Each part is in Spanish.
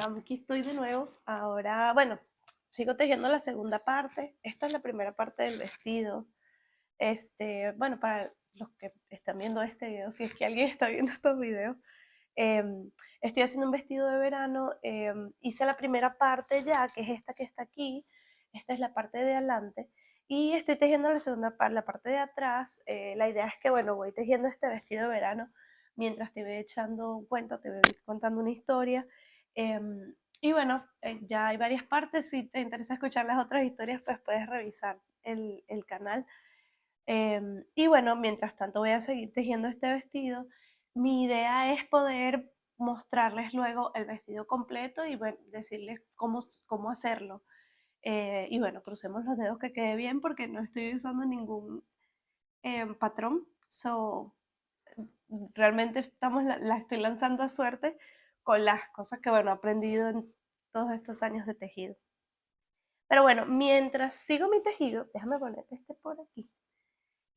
Aquí estoy de nuevo. Ahora, bueno, sigo tejiendo la segunda parte. Esta es la primera parte del vestido. Bueno, para los que están viendo este video, si es que alguien está viendo estos videos, estoy haciendo un vestido de verano. Hice la primera parte ya, que es esta que está aquí. Esta es la parte de adelante. Y estoy tejiendo la segunda parte, la parte de atrás. La idea es que, bueno, voy tejiendo este vestido de verano mientras te voy echando un cuento, te voy contando una historia. Y bueno, ya hay varias partes. Si te interesa escuchar las otras historias, pues puedes revisar el canal. Y bueno, mientras tanto voy a seguir tejiendo este vestido. Mi idea es poder mostrarles luego el vestido completo y bueno, decirles cómo hacerlo. Y bueno, crucemos los dedos que quede bien porque no estoy usando ningún patrón. Realmente la estoy lanzando a suerte con las cosas que bueno, he aprendido en todos estos años de tejido. Pero bueno, mientras sigo mi tejido, déjame poner este por aquí.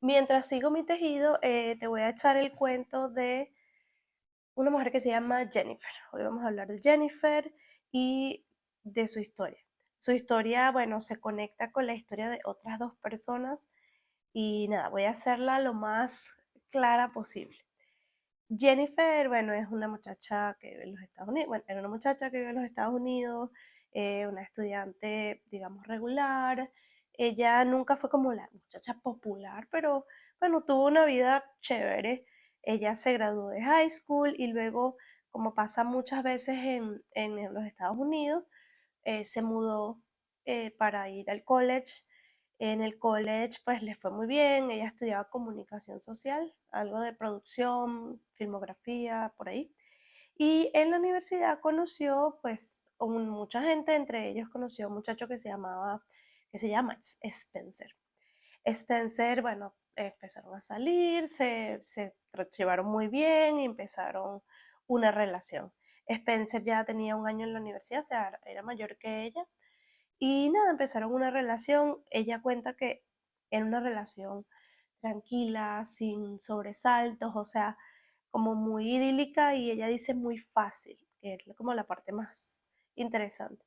Mientras sigo mi tejido, te voy a echar el cuento de una mujer que se llama Jennifer. Hoy vamos a hablar de Jennifer y de su historia. Su historia, bueno, se conecta con la historia de otras dos personas y nada, voy a hacerla lo más clara posible. Jennifer, bueno, es una muchacha que vive en los Estados Unidos, bueno, era una muchacha que vive en los Estados Unidos, una estudiante, digamos, regular. Ella nunca fue como la muchacha popular, pero bueno, tuvo una vida chévere. Ella se graduó de high school y luego, como pasa muchas veces en los Estados Unidos, se mudó para ir al college. En el college pues le fue muy bien, ella estudiaba comunicación social, algo de producción, filmografía, por ahí. Y en la universidad conoció pues mucha gente, entre ellos conoció a un muchacho que se llama Spencer. Spencer, bueno, empezaron a salir, se llevaron muy bien y empezaron una relación. Spencer ya tenía un año en la universidad, o sea, era mayor que ella. Y nada, empezaron una relación. Ella cuenta que era una relación tranquila, sin sobresaltos, o sea, como muy idílica y ella dice muy fácil, que es como la parte más interesante.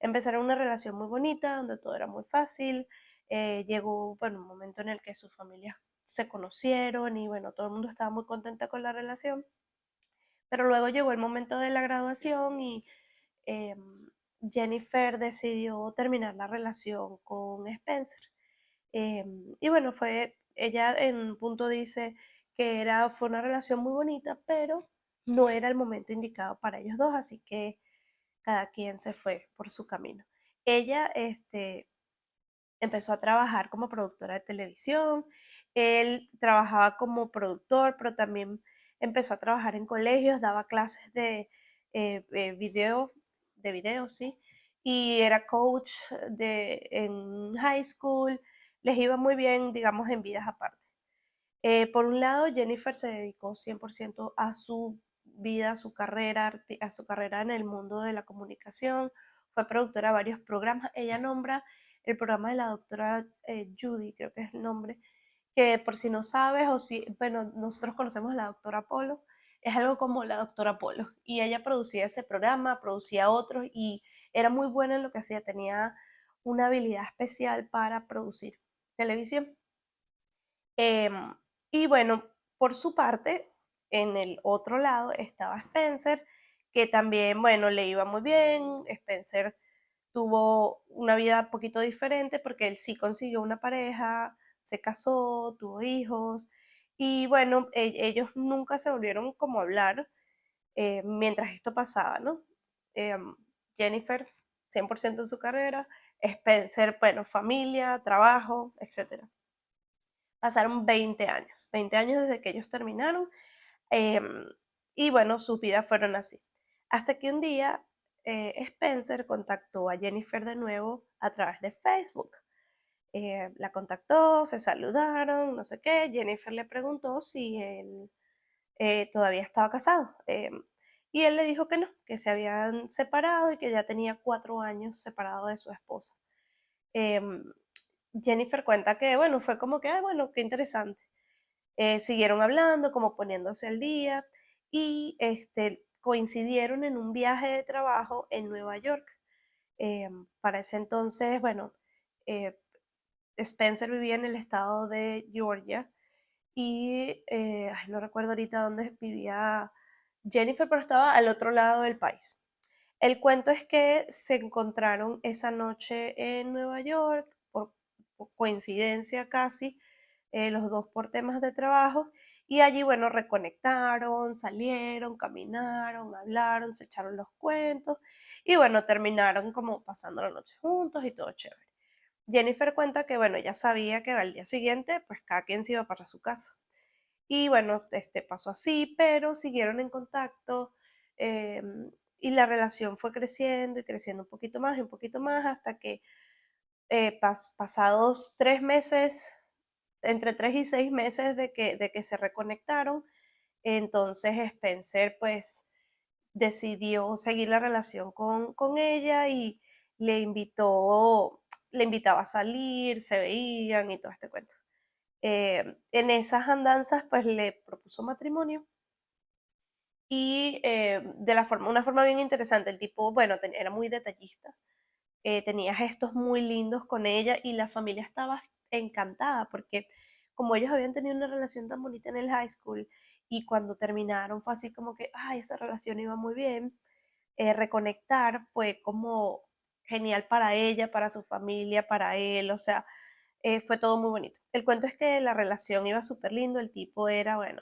Empezaron una relación muy bonita, donde todo era muy fácil. Llegó, bueno, un momento en el que sus familias se conocieron y bueno, todo el mundo estaba muy contenta con la relación. Pero luego llegó el momento de la graduación y eh, Jennifer decidió terminar la relación con Spencer. Y bueno, ella en un punto dice que fue una relación muy bonita, pero no era el momento indicado para ellos dos, así que cada quien se fue por su camino. Ella empezó a trabajar como productora de televisión, él trabajaba como productor, pero también empezó a trabajar en colegios, daba clases de video, sí, y era coach en high school, les iba muy bien, digamos, en vidas aparte. Por un lado, Jennifer se dedicó 100% a su vida, a su carrera en el mundo de la comunicación. Fue productora de varios programas. Ella nombra el programa de la doctora Judy, creo que es el nombre, que por si no sabes o si, bueno, nosotros conocemos a la doctora Polo, es algo como la doctora Polo. Y ella producía ese programa, producía otros y era muy buena en lo que hacía. Tenía una habilidad especial para producir televisión. Em, y bueno, por su parte, en el otro lado estaba Spencer, que también, bueno, le iba muy bien. Spencer tuvo una vida un poquito diferente porque él sí consiguió una pareja, se casó, tuvo hijos y bueno, ellos nunca se volvieron como a hablar mientras esto pasaba, ¿no? Em, Jennifer, 100% en su carrera, Spencer, bueno, familia, trabajo, etcétera. Pasaron 20 años desde que ellos terminaron, em, y bueno, sus vidas fueron así. Hasta que un día Spencer contactó a Jennifer de nuevo a través de Facebook. La contactó, se saludaron, no sé qué. Jennifer le preguntó si él todavía estaba casado. Y él le dijo que no, que se habían separado y que ya tenía 4 años separado de su esposa. Em, Jennifer cuenta que, bueno, fue como que, bueno, qué interesante. Siguieron hablando, como poniéndose al día, y coincidieron en un viaje de trabajo en Nueva York. Para ese entonces, bueno, eh, Spencer vivía en el estado de Georgia y ay, no recuerdo ahorita dónde vivía Jennifer, pero estaba al otro lado del país. El cuento es que se encontraron esa noche en Nueva York, por coincidencia casi, los dos por temas de trabajo, y allí, bueno, reconectaron, salieron, caminaron, hablaron, se echaron los cuentos, y bueno, terminaron como pasando la noche juntos y todo chévere. Jennifer cuenta que, bueno, ya sabía que al día siguiente, pues cada quien se iba para su casa. Y bueno, pasó así, pero siguieron en contacto y la relación fue creciendo y creciendo un poquito más y un poquito más hasta que pasados 3 meses, entre 3 y 6 meses de que se reconectaron, entonces Spencer pues decidió seguir la relación con ella y le invitó, le invitaba a salir, se veían y todo este cuento. En esas andanzas pues le propuso matrimonio y una forma bien interesante. El tipo, bueno, era muy detallista, tenía gestos muy lindos con ella y la familia estaba encantada porque como ellos habían tenido una relación tan bonita en el high school y cuando terminaron fue así como que, ay, esa relación iba muy bien, reconectar fue como genial para ella, para su familia, para él, o sea, fue todo muy bonito. El cuento es que la relación iba súper lindo, el tipo era, bueno,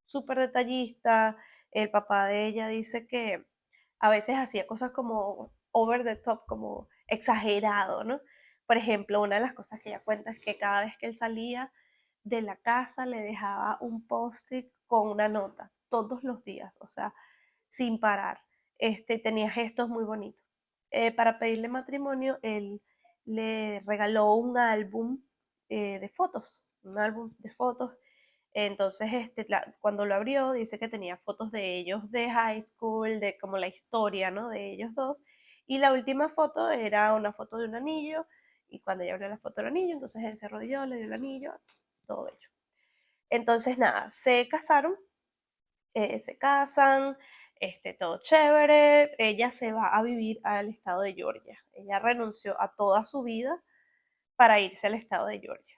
súper detallista. El papá de ella dice que a veces hacía cosas como over the top, como exagerado, ¿no? Por ejemplo, una de las cosas que ella cuenta es que cada vez que él salía de la casa le dejaba un post-it con una nota todos los días, o sea, sin parar. Tenía gestos muy bonitos. Para pedirle matrimonio, él le regaló un álbum de fotos. Entonces, cuando lo abrió, dice que tenía fotos de ellos de high school, de como la historia, ¿no? De ellos dos. Y la última foto era una foto de un anillo. Y cuando ella abrió la foto del anillo, entonces él se arrodilló, le dio el anillo, todo ello. Entonces, nada, se casaron, se casan, todo chévere. Ella se va a vivir al estado de Georgia. Ella renunció a toda su vida para irse al estado de Georgia.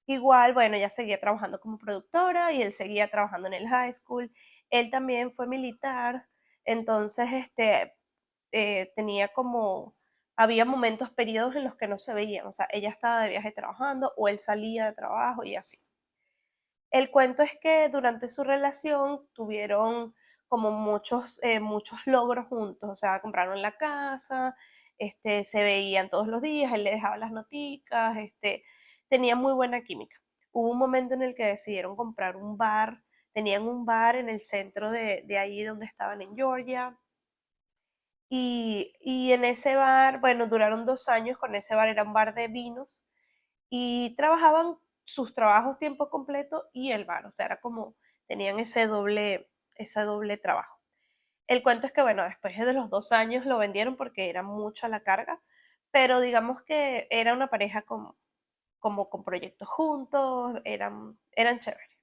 Igual, bueno, ella seguía trabajando como productora y él seguía trabajando en el high school. Él también fue militar, entonces tenía como, había momentos, periodos en los que no se veían, o sea, ella estaba de viaje trabajando o él salía de trabajo y así. El cuento es que durante su relación tuvieron como muchos logros juntos, o sea, compraron la casa, se veían todos los días, él le dejaba las noticas, tenía muy buena química. Hubo un momento en el que decidieron comprar un bar, tenían un bar en el centro de ahí donde estaban en Georgia, y en ese bar, bueno, duraron 2 años con ese bar, era un bar de vinos, y trabajaban sus trabajos tiempo completo y el bar, o sea, era como, tenían ese doble trabajo. El cuento es que, bueno, después de los 2 años lo vendieron porque era mucha la carga, pero digamos que era una pareja como con proyectos juntos, eran chéveres.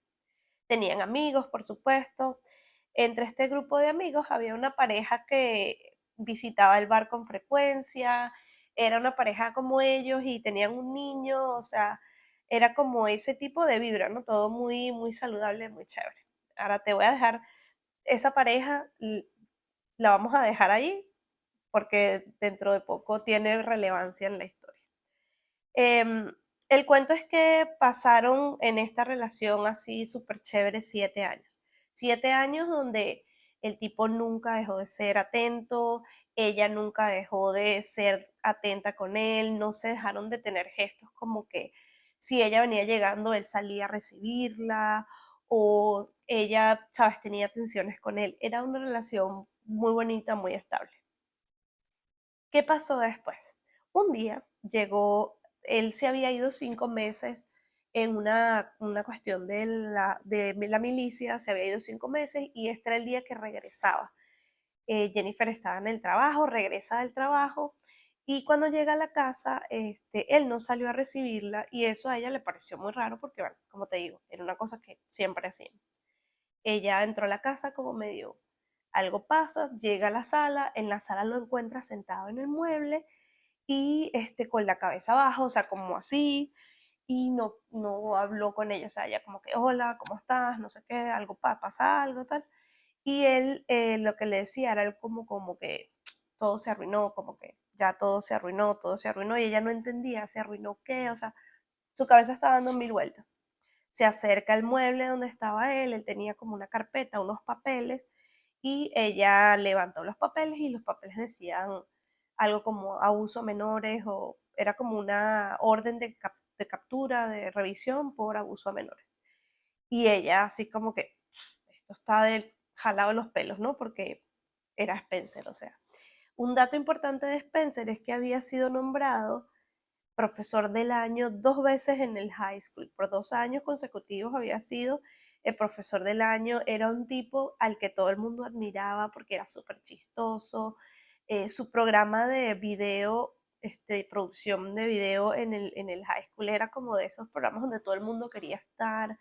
Tenían amigos, por supuesto. Entre este grupo de amigos había una pareja que visitaba el bar con frecuencia, era una pareja como ellos y tenían un niño, o sea, era como ese tipo de vibra, ¿no? Todo muy, muy saludable, muy chévere. Ahora te voy a dejar esa pareja, la vamos a dejar ahí porque dentro de poco tiene relevancia en la historia. Em, el cuento es que pasaron en esta relación así súper chévere 7 años. 7 años donde el tipo nunca dejó de ser atento, ella nunca dejó de ser atenta con él, no se dejaron de tener gestos como que si ella venía llegando, él salía a recibirla o ella, sabes, tenía tensiones con él. Era una relación muy bonita, muy estable. ¿Qué pasó después? Un día llegó, él se había ido 5 meses en una cuestión de la milicia, se había ido 5 meses y este era el día que regresaba. Jennifer estaba en el trabajo, regresa del trabajo y cuando llega a la casa, él no salió a recibirla y eso a ella le pareció muy raro porque, bueno, como te digo, era una cosa que siempre hacían. Ella entró a la casa como medio Algo pasa, llega a la sala, en la sala lo encuentra sentado en el mueble y con la cabeza abajo, o sea, como así, y no habló con ella, o sea, ella como que, hola, ¿cómo estás? No sé qué, algo pasa algo, tal. Y él lo que le decía era como que todo se arruinó, como que ya todo se arruinó, y ella no entendía, ¿se arruinó qué? O sea, su cabeza estaba dando mil vueltas. Se acerca al mueble donde estaba él tenía como una carpeta, unos papeles, y ella levantó los papeles y los papeles decían algo como abuso a menores o era como una orden de captura, de revisión por abuso a menores. Y ella así como que, esto está del jalado de los pelos, ¿no? Porque era Spencer, o sea. Un dato importante de Spencer es que había sido nombrado profesor del año 2 veces en el high school. Por 2 años consecutivos había sido el profesor del año. Era un tipo al que todo el mundo admiraba porque era súper chistoso. Su programa de video, producción de video en el high school era como de esos programas donde todo el mundo quería estar.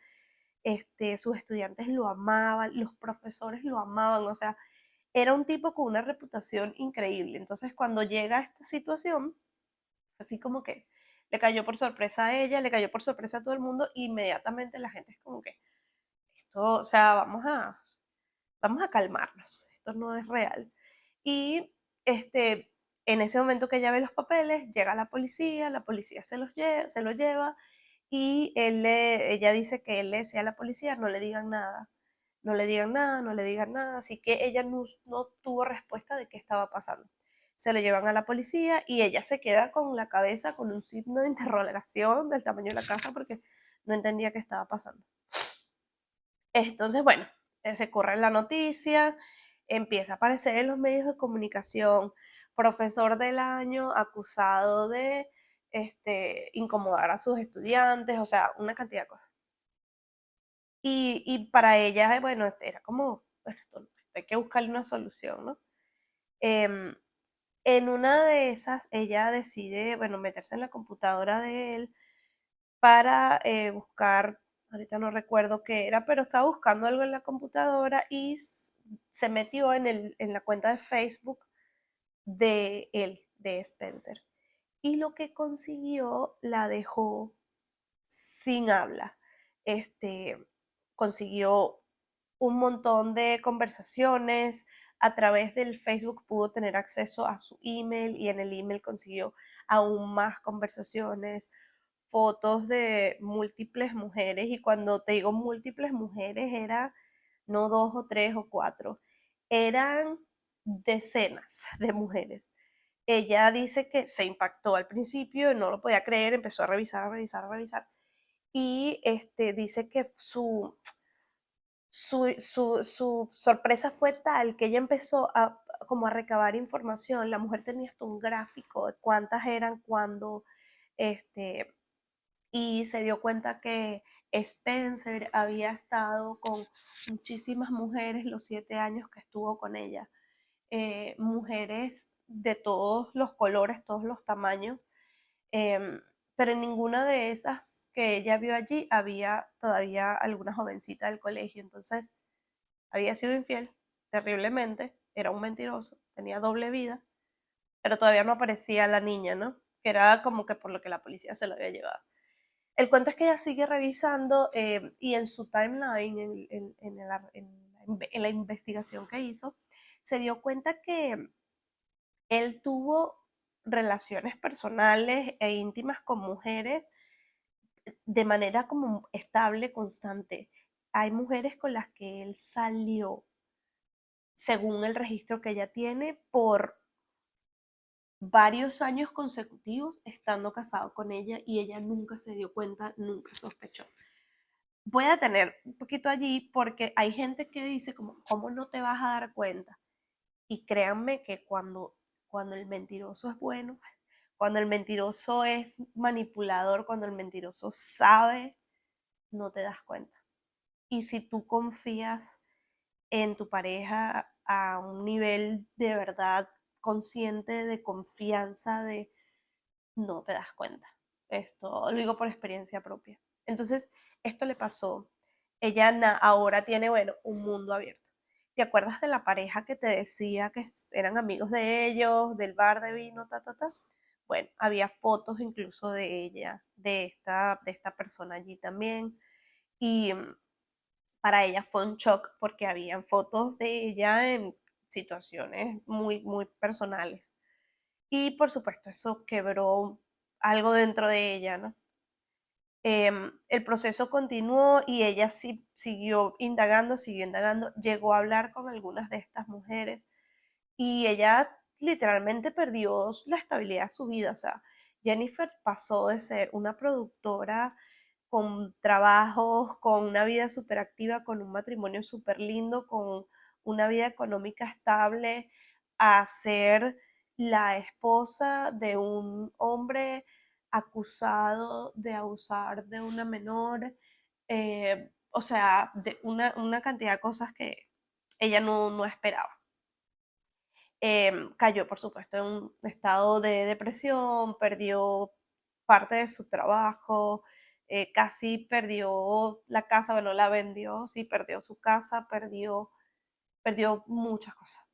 Sus estudiantes lo amaban, los profesores lo amaban, o sea, era un tipo con una reputación increíble. Entonces, cuando llega a esta situación, así como que le cayó por sorpresa a ella, le cayó por sorpresa a todo el mundo, e inmediatamente la gente es como que, esto, o sea, vamos a calmarnos, esto no es real. Y en ese momento que ella ve los papeles, llega la policía se lo lleva y ella dice que él le decía a la policía, no le digan nada, no le digan nada, no le digan nada, así que ella no tuvo respuesta de qué estaba pasando. Se lo llevan a la policía y ella se queda con la cabeza con un signo de interrogación del tamaño de la casa porque no entendía qué estaba pasando. Entonces, bueno, se corre la noticia, empieza a aparecer en los medios de comunicación, profesor del año acusado de incomodar a sus estudiantes, o sea, una cantidad de cosas. Y para ella, bueno, era como, bueno, esto hay que buscarle una solución, ¿no? Em, en una de esas, ella decide, bueno, meterse en la computadora de él para buscar, ahorita no recuerdo qué era, pero estaba buscando algo en la computadora y se metió en la cuenta de Facebook de él, de Spencer. Y lo que consiguió la dejó sin habla. Este, consiguió un montón de conversaciones. A través del Facebook pudo tener acceso a su email y en el email consiguió aún más conversaciones, fotos de múltiples mujeres. Y cuando te digo múltiples mujeres, era no dos o tres o cuatro, eran decenas de mujeres. Ella dice que se impactó al principio, no lo podía creer, empezó a revisar, a revisar, a revisar. Y dice que su sorpresa fue tal que ella empezó como a recabar información. La mujer tenía hasta un gráfico de cuántas eran cuando, este, y se dio cuenta que Spencer había estado con muchísimas mujeres los 7 años que estuvo con ella. Mujeres de todos los colores, todos los tamaños, pero en ninguna de esas que ella vio allí había todavía alguna jovencita del colegio. Entonces, había sido infiel terriblemente, era un mentiroso, tenía doble vida, pero todavía no aparecía la niña, ¿no? Que era como que por lo que la policía se lo había llevado. El cuento es que ella sigue revisando y en su timeline, en la investigación que hizo, se dio cuenta que él tuvo relaciones personales e íntimas con mujeres de manera como estable, constante. Hay mujeres con las que él salió, según el registro que ella tiene, por varios años consecutivos estando casado con ella y ella nunca se dio cuenta, nunca sospechó. Voy a tener un poquito allí porque hay gente que dice como, ¿cómo no te vas a dar cuenta? Y créanme que cuando el mentiroso es bueno, cuando el mentiroso es manipulador, cuando el mentiroso sabe, no te das cuenta. Y si tú confías en tu pareja a un nivel de verdad consciente, de confianza, no te das cuenta. Esto lo digo por experiencia propia. Entonces, esto le pasó. Ella ahora tiene, bueno, un mundo abierto. ¿te acuerdas de la pareja que te decía que eran amigos de ellos, del bar de vino, ta, ta, ta? Bueno, había fotos incluso de ella, de esta persona allí también. Y para ella fue un shock porque habían fotos de ella en situaciones muy, muy personales. Y por supuesto eso quebró algo dentro de ella, ¿no? El proceso continuó y ella sí siguió indagando, llegó a hablar con algunas de estas mujeres y ella literalmente perdió la estabilidad de su vida. O sea, Jennifer pasó de ser una productora con trabajos, con una vida súper activa, con un matrimonio súper lindo, con una vida económica estable, a ser la esposa de un hombre acusado de abusar de una menor, o sea, de una cantidad de cosas que ella no esperaba. Cayó, por supuesto, en un estado de depresión, perdió parte de su trabajo, casi perdió la casa, bueno, la vendió, sí, perdió su casa, perdió muchas cosas,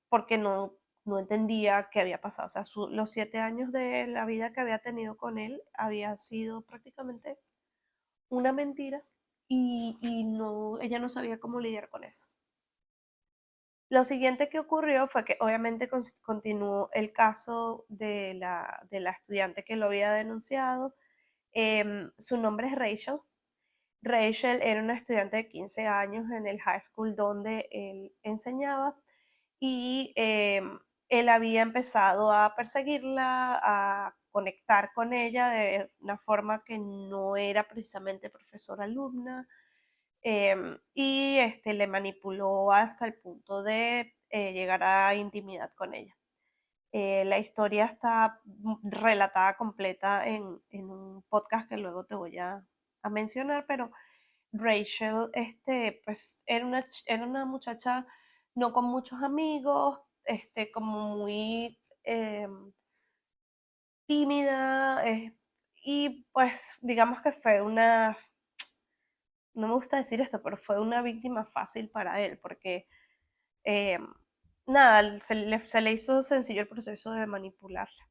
porque no entendía qué había pasado. O sea, los 7 años de la vida que había tenido con él había sido prácticamente una mentira y no, ella no sabía cómo lidiar con eso. Lo siguiente que ocurrió fue que obviamente continuó el caso de la estudiante que lo había denunciado. Su nombre es Rachel. Rachel era una estudiante de 15 años en el high school donde él enseñaba y él había empezado a perseguirla, a conectar con ella de una forma que no era precisamente profesor-alumna, y le manipuló hasta el punto de llegar a intimidad con ella. La historia está relatada completa en un podcast que luego te voy a mencionar, pero Rachel, pues era una muchacha no con muchos amigos, como muy tímida, y pues digamos que fue no me gusta decir esto, pero fue una víctima fácil para él, porque eh, nada, se le hizo sencillo el proceso de manipularla.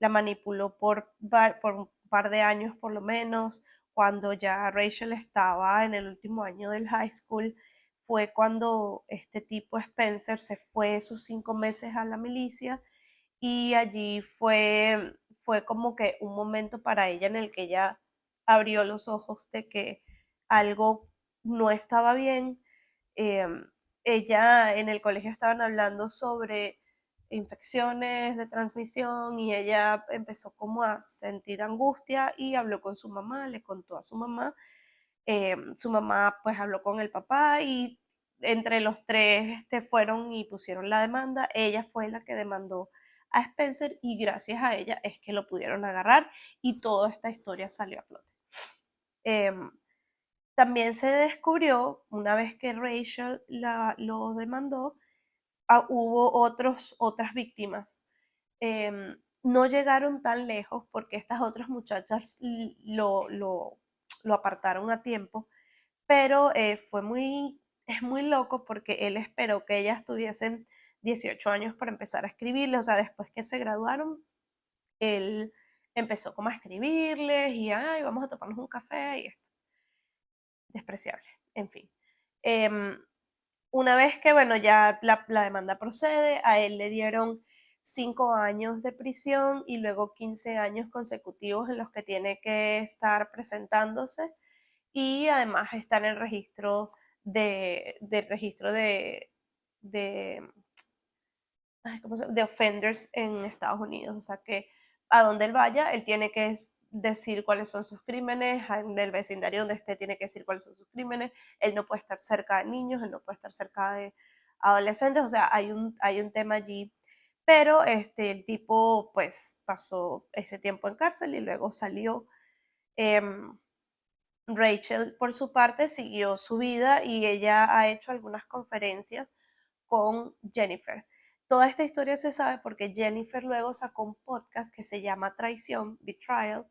La manipuló por un par de años por lo menos. Cuando ya Rachel estaba en el último año del high school, fue cuando este tipo Spencer se fue sus 5 meses a la milicia y allí fue como que un momento para ella en el que ella abrió los ojos de que algo no estaba bien. Ella en el colegio estaban hablando sobre infecciones de transmisión y ella empezó como a sentir angustia y habló con su mamá, le contó a su mamá pues habló con el papá y entre los tres fueron y pusieron la demanda. Ella fue la que demandó a Spencer y gracias a ella es que lo pudieron agarrar y toda esta historia salió a flote. Em, También se descubrió, una vez que Rachel lo demandó, hubo otras víctimas. No llegaron tan lejos porque estas otras muchachas lo apartaron a tiempo, pero es muy loco porque él esperó que ellas tuviesen 18 años para empezar a escribirle, o sea, después que se graduaron, él empezó como a escribirles y, ay, vamos a tomarnos un café y esto, despreciable, en fin. Em, una vez que, bueno, ya la demanda procede, a él le dieron 5 años de prisión y luego 15 años consecutivos en los que tiene que estar presentándose y además está en el registro de, de offenders en Estados Unidos. O sea que a donde él vaya, él tiene que decir cuáles son sus crímenes, en el vecindario donde esté tiene que decir cuáles son sus crímenes, él no puede estar cerca de niños, él no puede estar cerca de adolescentes, o sea, hay un tema allí, pero el tipo pues pasó ese tiempo en cárcel y luego salió. em, Rachel, por su parte, siguió su vida y ella ha hecho algunas conferencias con Jennifer. Toda esta historia se sabe porque Jennifer luego sacó un podcast que se llama Traición, Betrayal,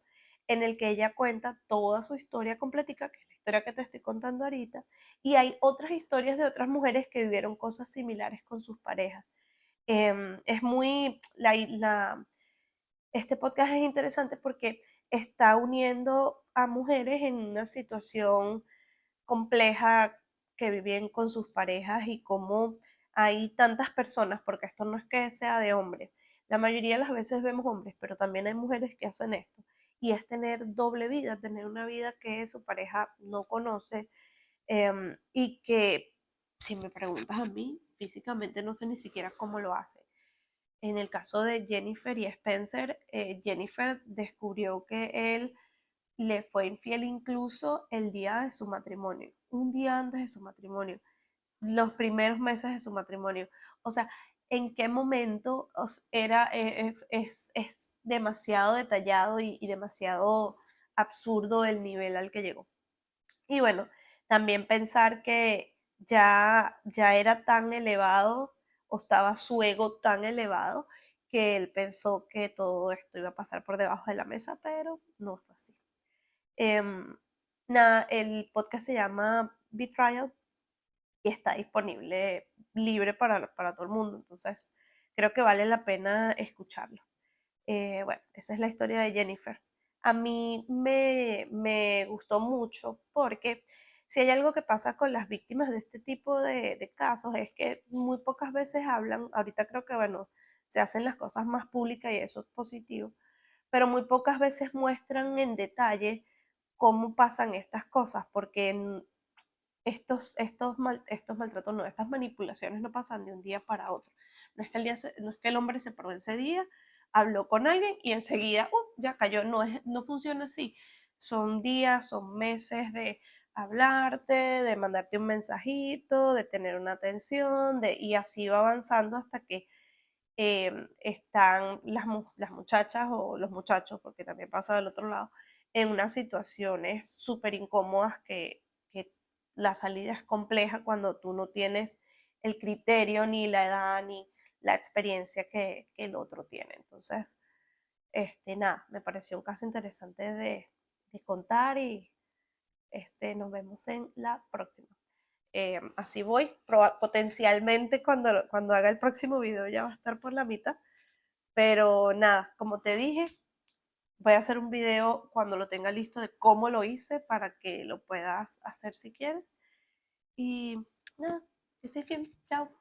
en el que ella cuenta toda su historia completica, que es la historia que te estoy contando ahorita, y hay otras historias de otras mujeres que vivieron cosas similares con sus parejas. Es muy, este podcast es interesante porque está uniendo a mujeres en una situación compleja que viven con sus parejas y cómo hay tantas personas, porque esto no es que sea de hombres, la mayoría de las veces vemos hombres, pero también hay mujeres que hacen esto, y es tener doble vida, tener una vida que su pareja no conoce, y que, si me preguntas a mí, físicamente no sé ni siquiera cómo lo hace. En el caso de Jennifer y Spencer, Jennifer descubrió que él le fue infiel incluso el día de su matrimonio, un día antes de su matrimonio, los primeros meses de su matrimonio. O sea, ¿en qué momento era, es demasiado detallado y demasiado absurdo el nivel al que llegó? Y bueno, también pensar que ya era tan elevado o estaba su ego tan elevado que él pensó que todo esto iba a pasar por debajo de la mesa, pero no fue así. Em, Nada, el podcast se llama Betrayal y está disponible libre para todo el mundo, entonces creo que vale la pena escucharlo. Bueno, esa es la historia de Jennifer. A mí me gustó mucho porque si hay algo que pasa con las víctimas de este tipo de casos es que muy pocas veces hablan, ahorita creo que bueno, se hacen las cosas más públicas y eso es positivo, pero muy pocas veces muestran en detalle cómo pasan estas cosas, porque estos maltratos, no, estas manipulaciones no pasan de un día para otro. No es que el hombre se paró ese día, habló con alguien y enseguida, ya cayó. No funciona así. Son días, son meses de hablarte, de mandarte un mensajito, de tener una atención, y así va avanzando hasta que están las muchachas o los muchachos, porque también pasa del otro lado, en unas situaciones súper incómodas que la salida es compleja cuando tú no tienes el criterio, ni la edad, ni la experiencia que el otro tiene. Entonces, nada, me pareció un caso interesante de contar y nos vemos en la próxima. Así voy, potencialmente cuando haga el próximo video ya va a estar por la mitad, pero nada, como te dije, voy a hacer un video cuando lo tenga listo de cómo lo hice para que lo puedas hacer si quieres. Y nada, que estés bien, chao.